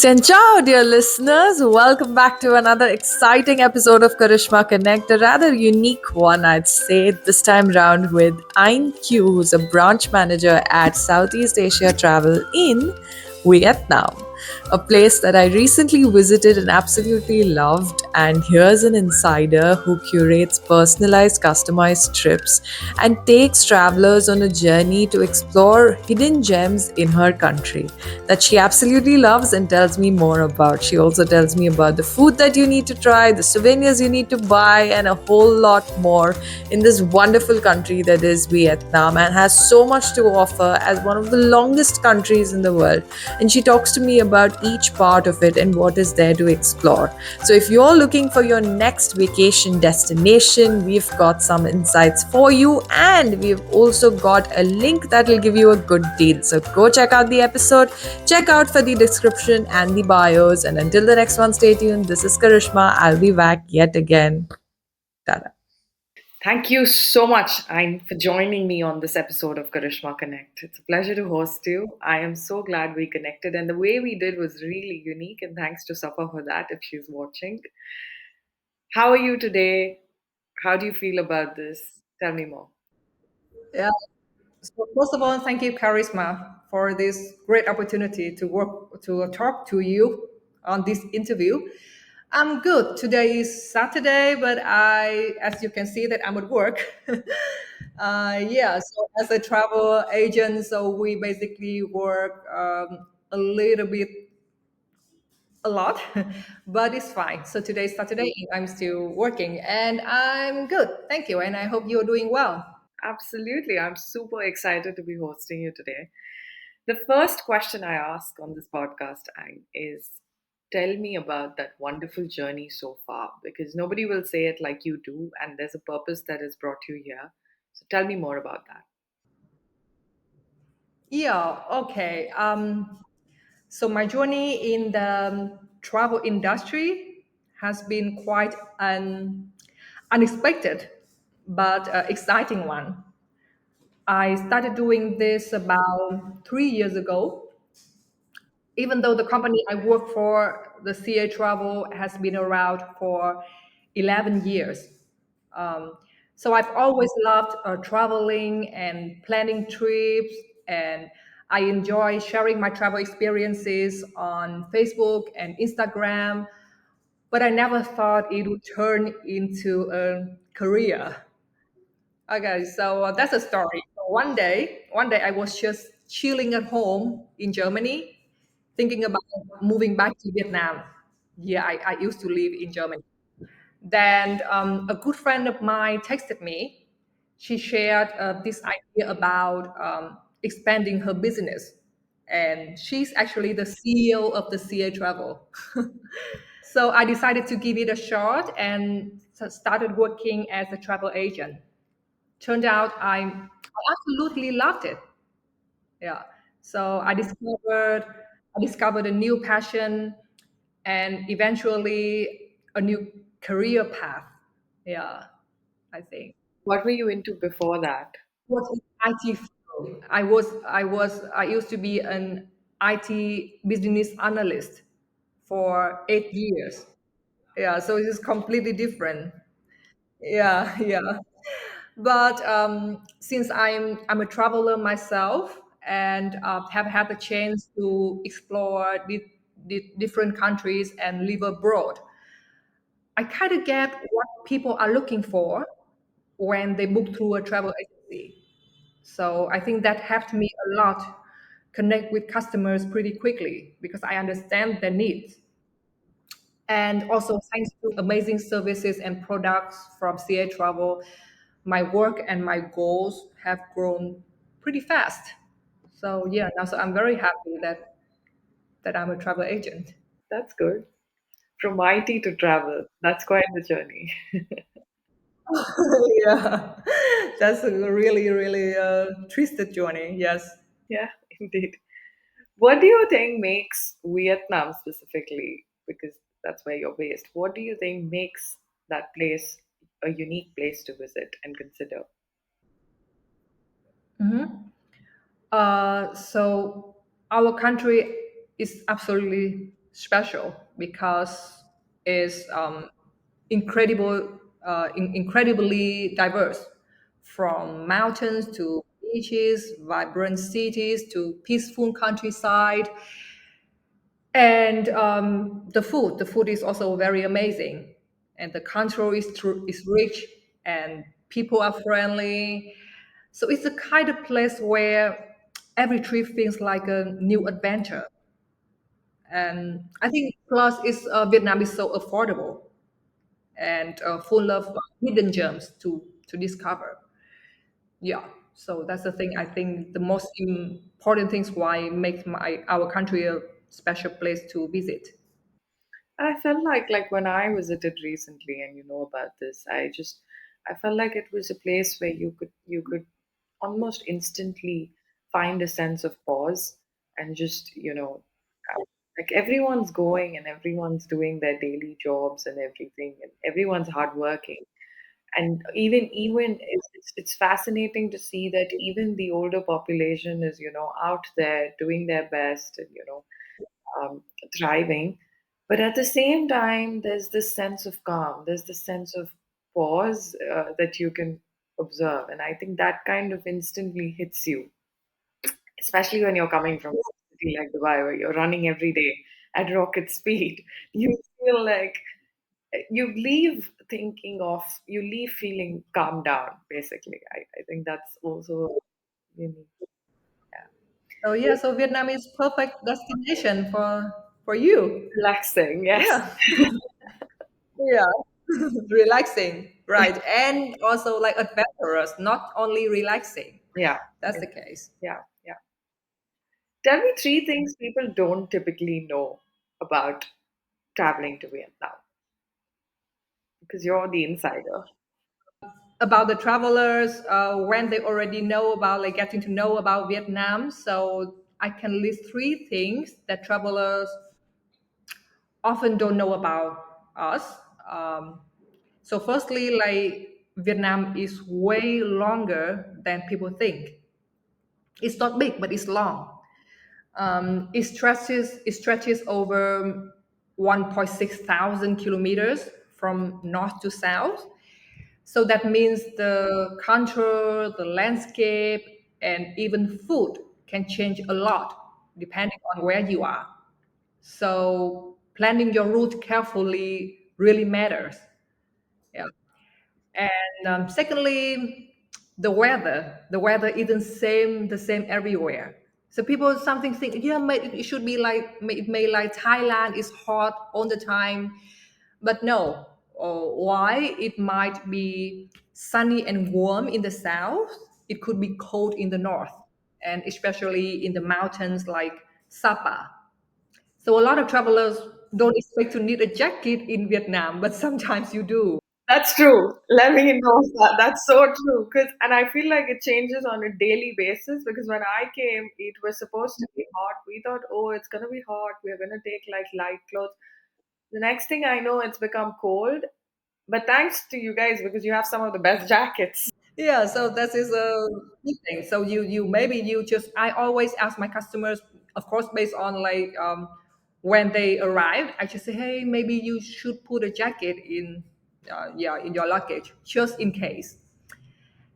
Xin Chào, dear listeners. Welcome back to another exciting episode of Karishma Connect, a rather unique one, I'd say, this time round with Anh Kieu, who's a branch manager at Southeast Asia Travel in Vietnam, a place that I recently visited and absolutely loved. And here's an insider who curates personalized, customized trips and takes travelers on a journey to explore hidden gems in her country that she absolutely loves and tells me more about. She also tells me about the food that you need to try, the souvenirs you need to buy, and a whole lot more in this wonderful country that is Vietnam and has so much to offer as one of the longest countries in the world. And she talks to me about each part of it and what is there to explore. So if you're looking for your next vacation destination, we've got some insights for you, and we've also got a link that will give you a good deal. So go check out the episode, check out for the description and the bios, and until the next one, stay tuned. This is Karishma. I'll be back yet again. Ta-da. Thank you so much, Ayn, for joining me on this episode of Karishma Connect. It's a pleasure to host you. I am so glad we connected, and the way we did was really unique, and thanks to Safa for that if she's watching. How are you today? How do you feel about this? Tell me more. Yeah. So first of all, thank you, Karishma, for this great opportunity to talk to you on this interview. I'm good. Today is Saturday, but as you can see, that I'm at work. Yeah. So as a travel agent, so we basically work a little bit, a lot, but it's fine. So today is Saturday. I'm still working, and I'm good. Thank you, and I hope you're doing well. Absolutely. I'm super excited to be hosting you today. The first question I ask on this podcast, Ang, is tell me about that wonderful journey so far, because nobody will say it like you do, and there's a purpose that has brought you here. So tell me more about that. Yeah, okay. So my journey in the travel industry has been quite an unexpected but exciting one. I started doing this about 3 years ago, even though the company I work for, the SeA Travel, has been around for 11 years. Um, so I've always loved traveling and planning trips, and I enjoy sharing my travel experiences on Facebook and Instagram. But I never thought it would turn into a career. Okay, so that's a story. So one day I was just chilling at home in Germany, thinking about moving back to Vietnam. Yeah, I used to live in Germany. Then a good friend of mine texted me. She shared this idea about expanding her business. And she's actually the CEO of the CA Travel. So I decided to give it a shot and started working as a travel agent. Turned out I absolutely loved it. Yeah. So I discovered a new passion and eventually a new career path. Yeah, I think. What were you into before that? Was in IT field. I used to be an IT business analyst for 8 years. Yeah, so it is completely different. Yeah, yeah. But since I'm a traveler myself and have had the chance to explore the different countries and live abroad, I kind of get what people are looking for when they book through a travel agency. So I think that helped me a lot connect with customers pretty quickly because I understand their needs. And also, thanks to amazing services and products from CA Travel, my work and my goals have grown pretty fast. So yeah, now so I'm very happy that I'm a travel agent. That's good. From IT to travel, that's quite the journey. Yeah, that's a really, really twisted journey. Yes. Yeah, indeed. What do you think makes Vietnam specifically, because that's where you're based, what do you think makes that place a unique place to visit and consider? So our country is absolutely special because it's incredibly diverse, from mountains to beaches, vibrant cities to peaceful countryside. And the food is also very amazing, and the country is rich, and people are friendly. So it's the kind of place where every trip feels like a new adventure. And I think plus is Vietnam is so affordable and full of hidden gems to discover. Yeah, so that's the thing. I think the most important things why make my our country a special place to visit. And I felt like when I visited recently, and you know about this, I felt like it was a place where you could almost instantly find a sense of pause and just like everyone's going and everyone's doing their daily jobs and everything, and everyone's hardworking. And even it's fascinating to see that even the older population is out there doing their best and um, thriving. But at the same time, there's this sense of calm, there's this sense of pause that you can observe. And I think that kind of instantly hits you, especially when you're coming from a city like Dubai, where you're running every day at rocket speed. You feel like you leave feeling calmed down, basically. I think that's also unique. Yeah. So yeah, so Vietnam is perfect destination for you. Relaxing, yes. Yeah, yeah, relaxing, right? And also like adventurous, not only relaxing. Yeah. That's the case. Yeah. Yeah. Tell me three things people don't typically know about traveling to Vietnam because you're the insider. About the travelers, when they already know about like getting to know about Vietnam. So I can list three things that travelers often don't know about us. Um, so firstly, like Vietnam is way longer than people think. It's not big, but it's long. It stretches over 1.6 thousand kilometers from north to south. So that means the culture, the landscape, and even food can change a lot depending on where you are. So planning your route carefully really matters. Yeah. And secondly, the weather isn't the same everywhere. So people something think, yeah, it should be like it may like Thailand is hot all the time, but no. Why it might be sunny and warm in the south, it could be cold in the north, and especially in the mountains like Sapa. So a lot of travelers don't expect to need a jacket in Vietnam, but sometimes you do. That's true. Let me know that. That's so true. And I feel like it changes on a daily basis because when I came, it was supposed to be hot. We thought, oh, it's gonna be hot. We're gonna take like light clothes. The next thing I know, it's become cold. But thanks to you guys because you have some of the best jackets. Yeah, so that is a good thing. So you maybe you just I always ask my customers, of course, based on like when they arrive, I just say, hey, maybe you should put a jacket in, yeah, in your luggage just in case.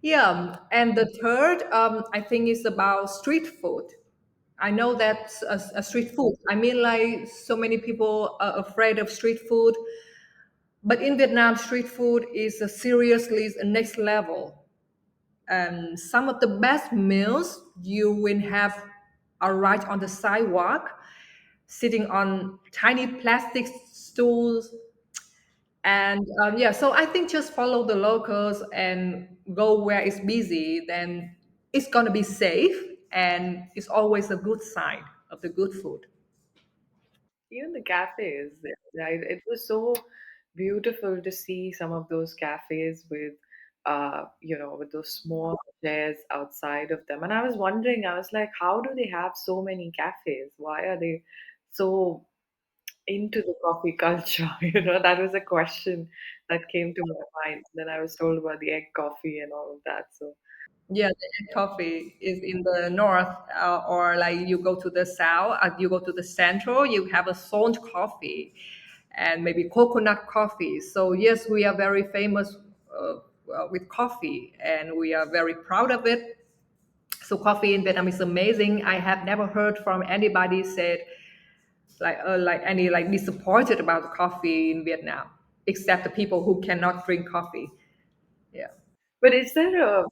Yeah, and the third, I think, is about street food. I know that's a street food. I mean, like so many people are afraid of street food, but in Vietnam, street food is seriously a next level. Some of the best meals you will have are right on the sidewalk, sitting on tiny plastic stools. And yeah, so I think just follow the locals and go where it's busy, then it's going to be safe, and it's always a good sign of the good food. Even the cafes, right? It was so beautiful to see some of those cafes with, with those small chairs outside of them. And I was wondering, I was like, how do they have so many cafes? Why are they so into the coffee culture? That was a question that came to my mind. Then I was told about the egg coffee and all of that. So. Yeah, the coffee is in the north, or like you go to the south, you go to the central, you have a salt coffee and maybe coconut coffee. So yes, we are very famous with coffee, and we are very proud of it. So coffee in Vietnam is amazing. I have never heard from anybody said like any like disappointed about coffee in Vietnam, except the people who cannot drink coffee. Yeah. But is there a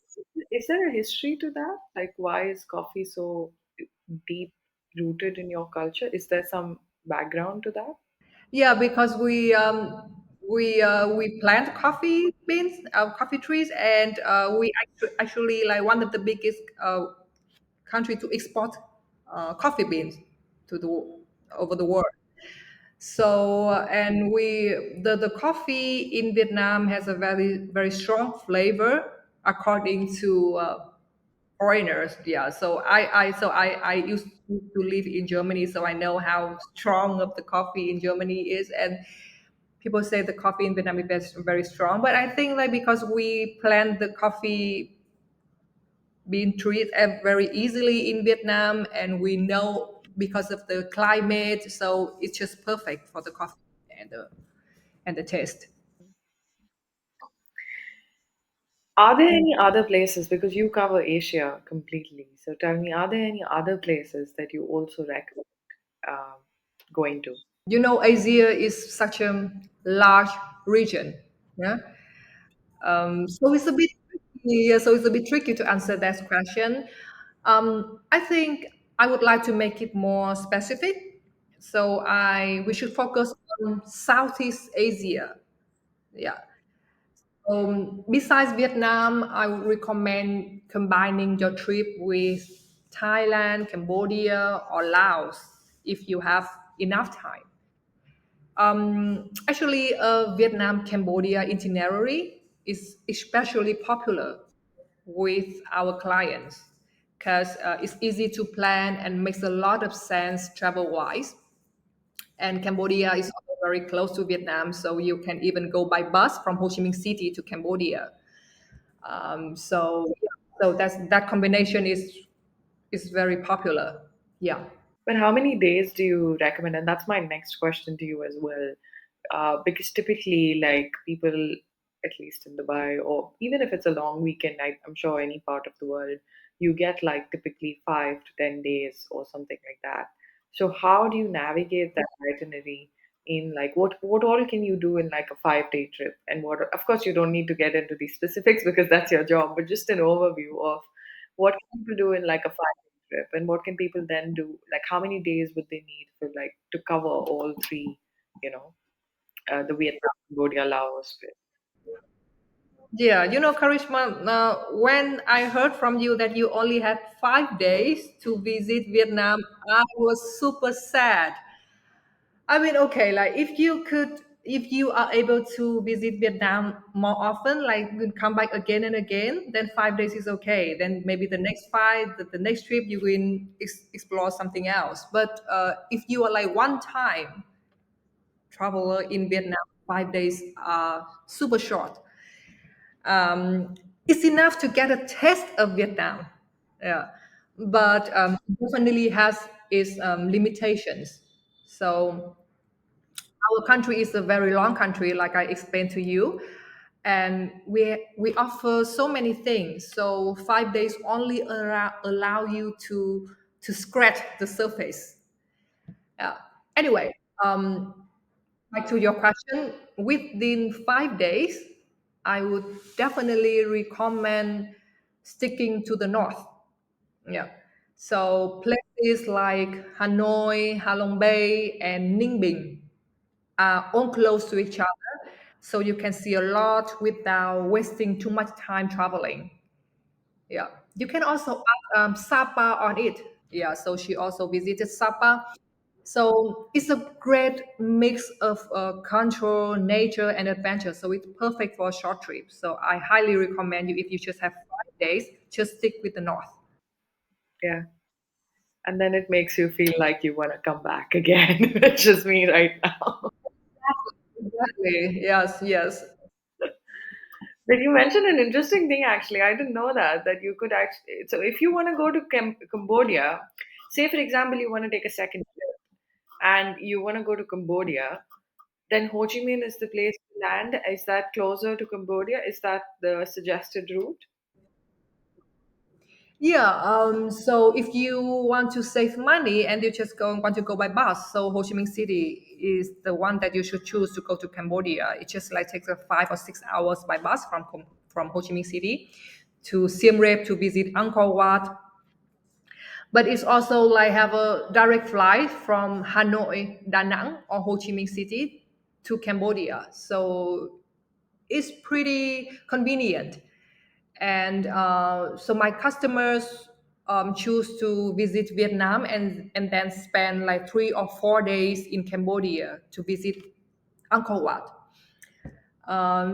history to that? Like, why is coffee so deep rooted in your culture? Is there some background to that? Yeah, because we plant coffee beans, coffee trees, and we actually like one of the biggest country to export coffee beans to the over the world. So and the coffee in Vietnam has a very strong flavor according to foreigners. Yeah, so I used to live in Germany, so I know how strong of the coffee in Germany is, and people say the coffee in Vietnam is very strong. But I think like because we plant the coffee being treated very easily in Vietnam, and we know because of the climate, so it's just perfect for the coffee and the taste. Are there any other places, because you cover Asia completely? So tell me, are there any other places that you also recommend um, going to? Asia is such a large region. Yeah. So it's a bit tricky. Yeah, so it's a bit tricky to answer that question. I think I would like to make it more specific. So I we should focus on Southeast Asia. Yeah. Besides Vietnam, I would recommend combining your trip with Thailand, Cambodia, or Laos if you have enough time. Actually, Vietnam Cambodia itinerary is especially popular with our clients because it's easy to plan and makes a lot of sense travel wise. And Cambodia is also very close to Vietnam, so you can even go by bus from Ho Chi Minh City to Cambodia. So that combination is very popular. Yeah. But how many days do you recommend? And that's my next question to you as well. Because typically, like people, at least in Dubai, or even if it's a long weekend, I'm sure any part of the world, you get like typically 5 to 10 days or something like that. So how do you navigate that itinerary in like what all can you do in like a 5 day trip? And what, of course, you don't need to get into the specifics because that's your job, but just an overview of what can people do in like a 5 day trip, and what can people then do? Like how many days would they need for like to cover all three, you know, the Vietnam, Cambodia, Laos bit? Yeah, Karishma, when I heard from you that you only had 5 days to visit Vietnam, I was super sad. I mean, okay, like if you are able to visit Vietnam more often, like you come back again and again, then 5 days is okay. Then maybe the next trip, you will explore something else. But if you are like one time traveler in Vietnam, 5 days are super short. It's enough to get a taste of Vietnam. Yeah, but definitely has its limitations. So our country is a very long country, like I explained to you, and we offer so many things. So 5 days only allow you to scratch the surface. Yeah. Anyway, back to your question, within 5 days, I would definitely recommend sticking to the north. Yeah. So places like Hanoi, Halong Bay, and Ninh Bình are all close to each other. So you can see a lot without wasting too much time traveling. Yeah. You can also add Sapa on it. Yeah. So she also visited Sapa. So it's a great mix of culture, nature, and adventure. So it's perfect for a short trip. So I highly recommend you if you just have 5 days, just stick with the north. Yeah. And then it makes you feel like you want to come back again, which is me right now. Exactly. Yes, yes. But you mentioned an interesting thing actually. I didn't know that you could actually. So if you want to go to Cambodia, say for example you want to take a second trip and you want to go to Cambodia, then Ho Chi Minh is the place to land. Is that closer to Cambodia? Is that the suggested route? Yeah, so if you want to save money and you just want to go by bus, so Ho Chi Minh City is the one that you should choose to go to Cambodia. It just like takes 5 or 6 hours by bus from Ho Chi Minh City to Siem Reap to visit Angkor Wat. But it's also like have a direct flight from Hanoi, Da Nang, or Ho Chi Minh City to Cambodia. So it's pretty convenient. And so my customers choose to visit Vietnam and then spend like 3 or 4 days in Cambodia to visit Angkor Wat.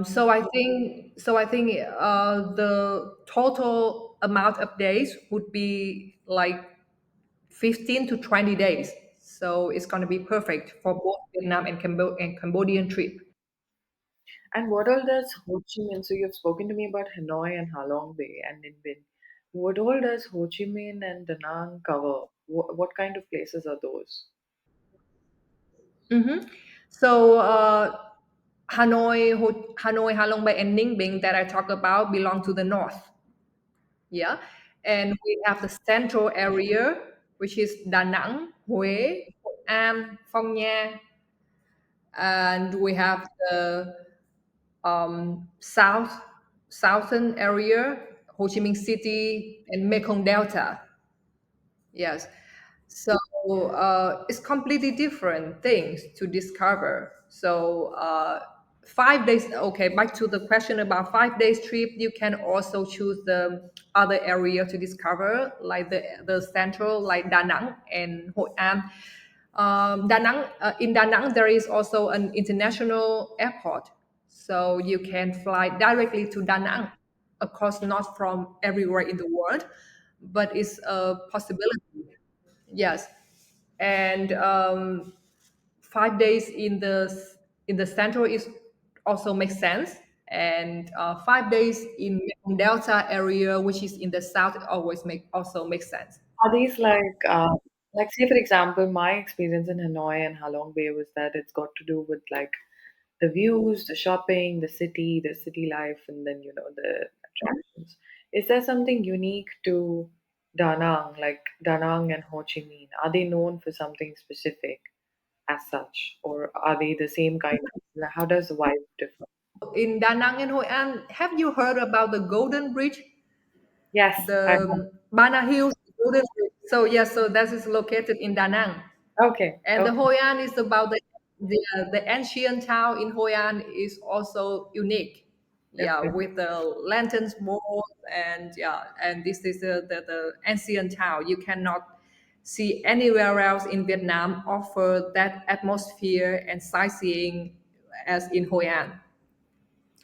So I think the total amount of days would be like 15 to 20 days. So it's going to be perfect for both Vietnam and, Cambodian trip. And what all does Ho Chi Minh? So you've spoken to me about Hanoi and Halong Bay and Ninh Bình. What all does Ho Chi Minh and Da Nang cover? What kind of places are those? Mhm. So Hanoi, Halong Bay, and Ninh Bình that I talk about belong to the north. Yeah, and we have the central area, which is Da Nang, Huế, Hội An, Phong Nha, and we have the southern area, Ho Chi Minh City and Mekong Delta. Yes. So it's completely different things to discover. So 5 days. Okay, back to the question about 5 days trip. You can also choose the other area to discover, like the central, like Da Nang and Hội An. Da Nang, in Da Nang, there is also an international airport, so you can fly directly to Da Nang. Of course, not from everywhere in the world, but it's a possibility. Yes, and 5 days in the central is also makes sense, and 5 days in Mekong Delta area, which is in the south, always makes sense. Are these like say for example, my experience in Hanoi and Halong Bay was that it's got to do with like the views, the shopping, the city life, and then the attractions. Is there something unique to Da Nang, like Da Nang and Ho Chi Minh? Are they known for something specific as such, or are they the same kind of? How does the vibe differ? In Da Nang and Hoi An, have you heard about the Golden Bridge, Yes, I have. the Bana Hills Golden Bridge? So yes, so that is located in Da Nang. Okay, And the okay, Hoi An is about the ancient town in Hoi An is also unique. Yeah, okay. with the lanterns walls, and yeah, and this is the ancient town. You cannot see anywhere else in Vietnam offer that atmosphere and sightseeing as in Hoi An.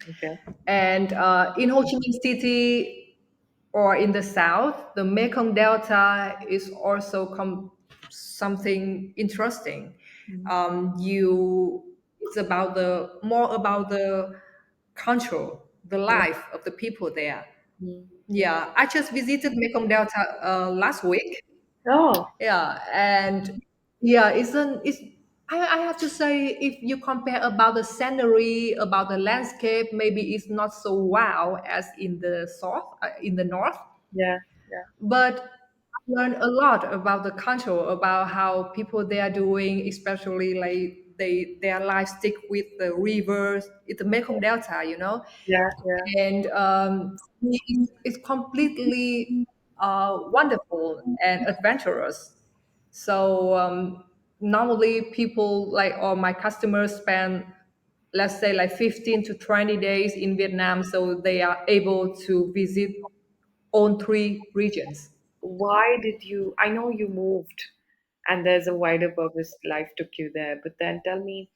Okay. And in Ho Chi Minh City or in the south, the Mekong Delta is also something interesting. Mm, You it's about the more about the culture, the yeah. life of the people there. Mm. Yeah, I just visited Mekong Delta last week. Oh, Yeah, and yeah, it's I have to say if you compare about the scenery, about the landscape, maybe it's not so wow as in the south, in the north. yeah, yeah, But I learned a lot about the culture, about how people they are doing, especially like their life stick with the rivers, it's the Mekong Delta, yeah, yeah. and it's completely wonderful and adventurous. So normally people like or my customers spend, let's say, like 15 to 20 days in Vietnam, so they are able to visit all three regions. Why did you? I know you moved, and there's a wider purpose. Life took you there, but then tell me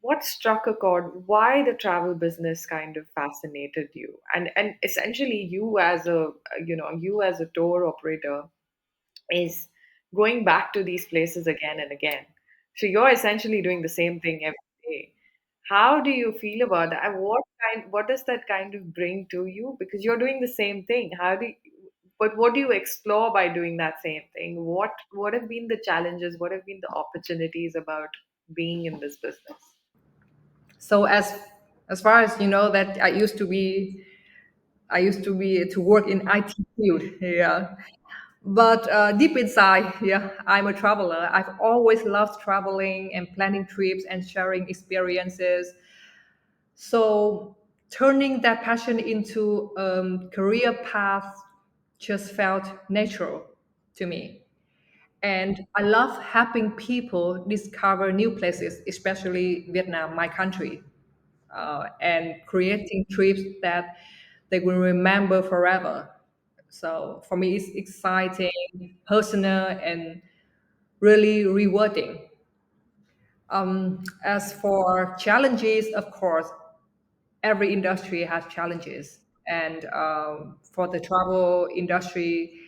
what struck a chord. Why the travel business kind of fascinated you, and essentially you as a tour operator is going back to these places again and again. So you're essentially doing the same thing every day. How do you feel about that? And what does that kind of bring to you? Because you're doing the same thing. But what do you explore by doing that same thing? What have been the challenges? What have been the opportunities about being in this business? So as far as you know, that I used to be to work in IT field. Yeah. But deep inside, yeah, I'm a traveler. I've always loved traveling and planning trips and sharing experiences. So turning that passion into career path just felt natural to me. And I love helping people discover new places, especially Vietnam, my country, and creating trips that they will remember forever. So for me, it's exciting, personal, and really rewarding. As for challenges, of course, every industry has challenges. And for the travel industry,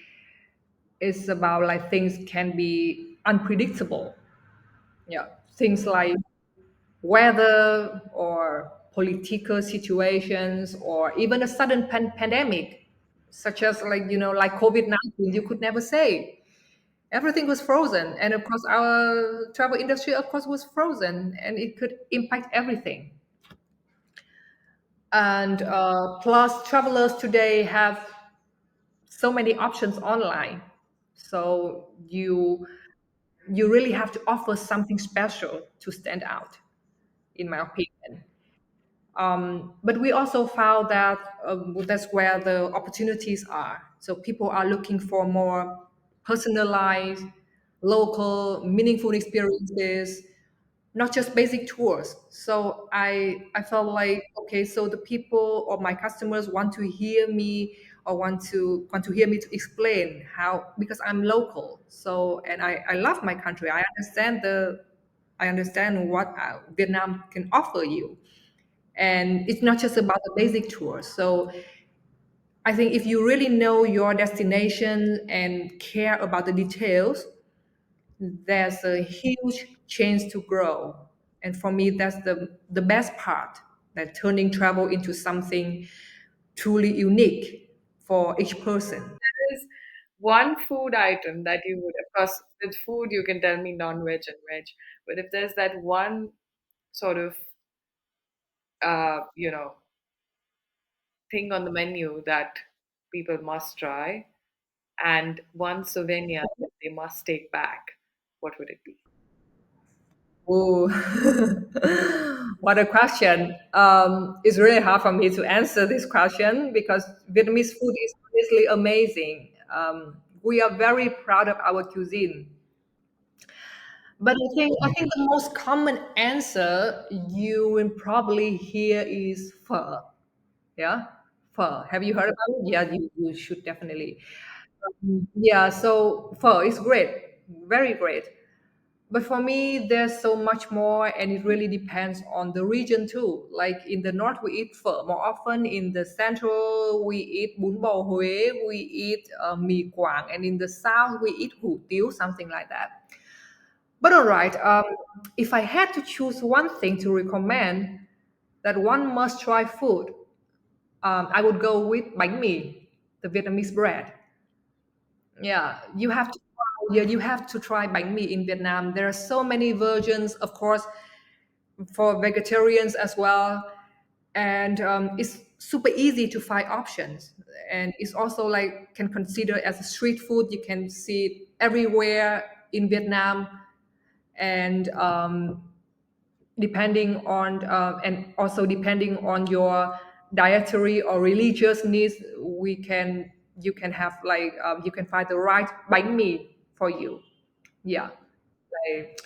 it's about like things can be unpredictable. Yeah, things like weather or political situations or even a sudden pandemic, such as like COVID-19. You could never say. Everything was frozen, and of course our travel industry, of course, was frozen, and it could impact everything. And plus, travelers today have so many options online, so you really have to offer something special to stand out, in my opinion. But we also found that that's where the opportunities are. So people are looking for more personalized, local, meaningful experiences, not just basic tours. So I felt like, okay, so the people or my customers want to hear me, or want to hear me to explain how, because I'm local. So, and I love my country. I understand what Vietnam can offer you, and it's not just about the basic tour. So I think if you really know your destination and care about the details, there's a huge chance to grow. And for me, that's the best part, that turning travel into something truly unique for each person. Is one food item that you would, of course, with food, you can tell me non-veg and veg, but if there's that one sort of, you know, thing on the menu that people must try and one souvenir that they must take back, what would it be? Oh, what a question. It's really hard for me to answer this question because Vietnamese food is honestly amazing. We are very proud of our cuisine. But I think the most common answer you will probably hear is pho. Yeah, pho. Have you heard about it? Yeah, you should definitely. Yeah, so pho is great, very great. But for me, there's so much more, and it really depends on the region too. Like in the north, we eat phở more often. In the central, we eat bún bò Huế, we eat mì Quảng, and in the south, we eat hủ tiếu, something like that. But all right, if I had to choose one thing to recommend that one must try food, I would go with bánh mì, the Vietnamese bread. Yeah, you have to try bánh mì in Vietnam. There are so many versions, of course, for vegetarians as well, and it's super easy to find options. And it's also like can consider as a street food. You can see it everywhere in Vietnam, and depending on your dietary or religious needs, we can you can have like you can find the right bánh mì for you. Yeah, like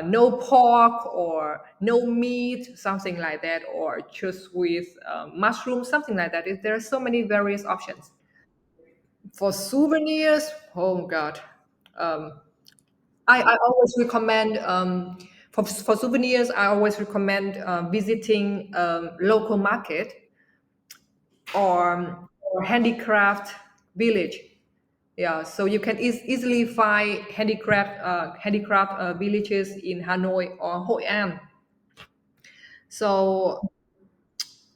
no pork or no meat, something like that, or just with mushroom, something like that. There are so many various options. For souvenirs, oh god, um, I always recommend for souvenirs. I always recommend visiting local market, or handicraft village. Yeah, so you can easily find handicraft villages in Hanoi or Hoi An. So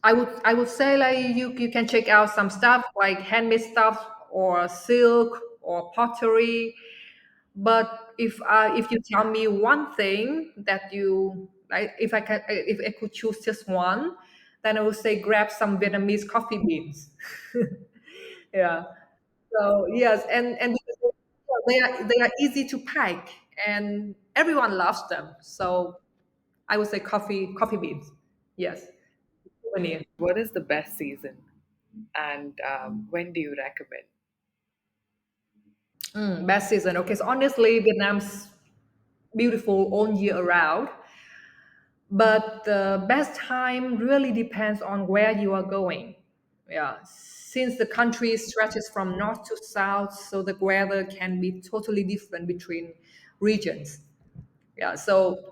I would say like you can check out some stuff like handmade stuff or silk or pottery. But if you tell me one thing that you like, if I could choose just one, then I would say grab some Vietnamese coffee beans. Yeah. So yes, and because they are easy to pack and everyone loves them. So I would say coffee beans. Yes. Souvenir. What is the best season, and when do you recommend? Best season. Okay, so honestly, Vietnam's beautiful all year around, but the best time really depends on where you are going. Yeah, since the country stretches from north to south, so the weather can be totally different between regions. Yeah, so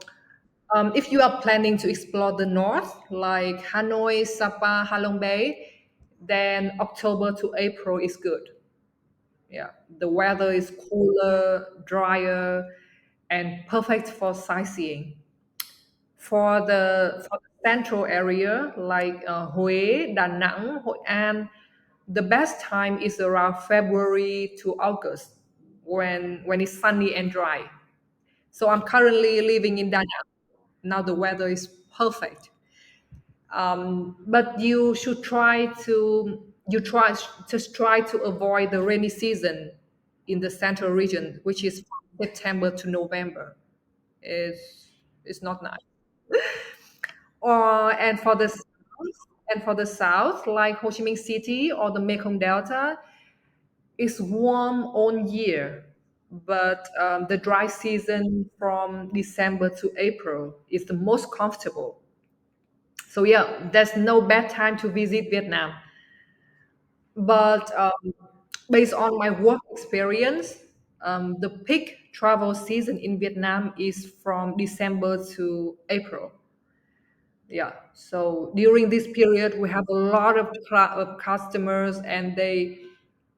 if you are planning to explore the north, like Hanoi, Sapa, Halong Bay, then October to April is good. Yeah, the weather is cooler, drier, and perfect for sightseeing. For the central area like Huế, Đà Nẵng, Hội An, the best time is around February to August when it's sunny and dry. So I'm currently living in Đà Nẵng. Now the weather is perfect. But you should just try to avoid the rainy season in the central region, which is from September to November. It's not nice. Or and for the south, like Ho Chi Minh City or the Mekong Delta, it's warm all year. But the dry season from December to April is the most comfortable. So yeah, there's no bad time to visit Vietnam. But based on my work experience, the peak travel season in Vietnam is from December to April. Yeah. So during this period, we have a lot of customers, and they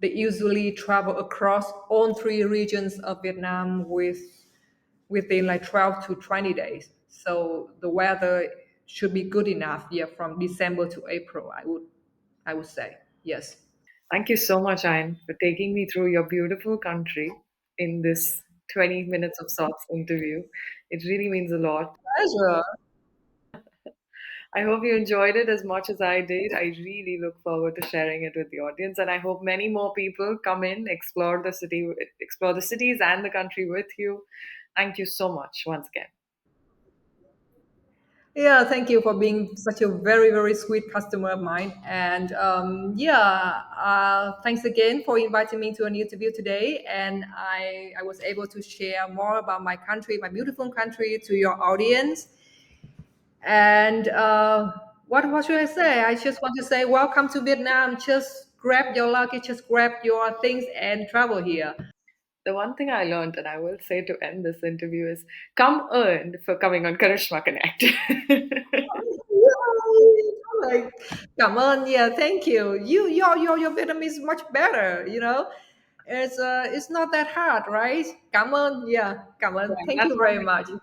usually travel across all three regions of Vietnam within like 12 to 20 days. So the weather should be good enough. Yeah, from December to April, I would say yes. Thank you so much, Ayn, for taking me through your beautiful country in this 20 minutes of sorts interview. It really means a lot. Pleasure. I hope you enjoyed it as much as I did. I really look forward to sharing it with the audience, and I hope many more people come in, explore the cities and the country with you. Thank you so much once again. Yeah, thank you for being such a very, very sweet customer of mine. And yeah, thanks again for inviting me to an interview today. And I was able to share more about my country, my beautiful country, to your audience. And what should I say? I just want to say, welcome to Vietnam. Just grab your luggage, just grab your things and travel here. The one thing I learned, and I will say to end this interview, is come earned for coming on Karishma Connect. Like, cảm ơn, yeah, thank you. Your Vietnamese is much better. It's not that hard, right? Cảm ơn, yeah, cảm ơn. Yeah, Thank that's you what very I much. do.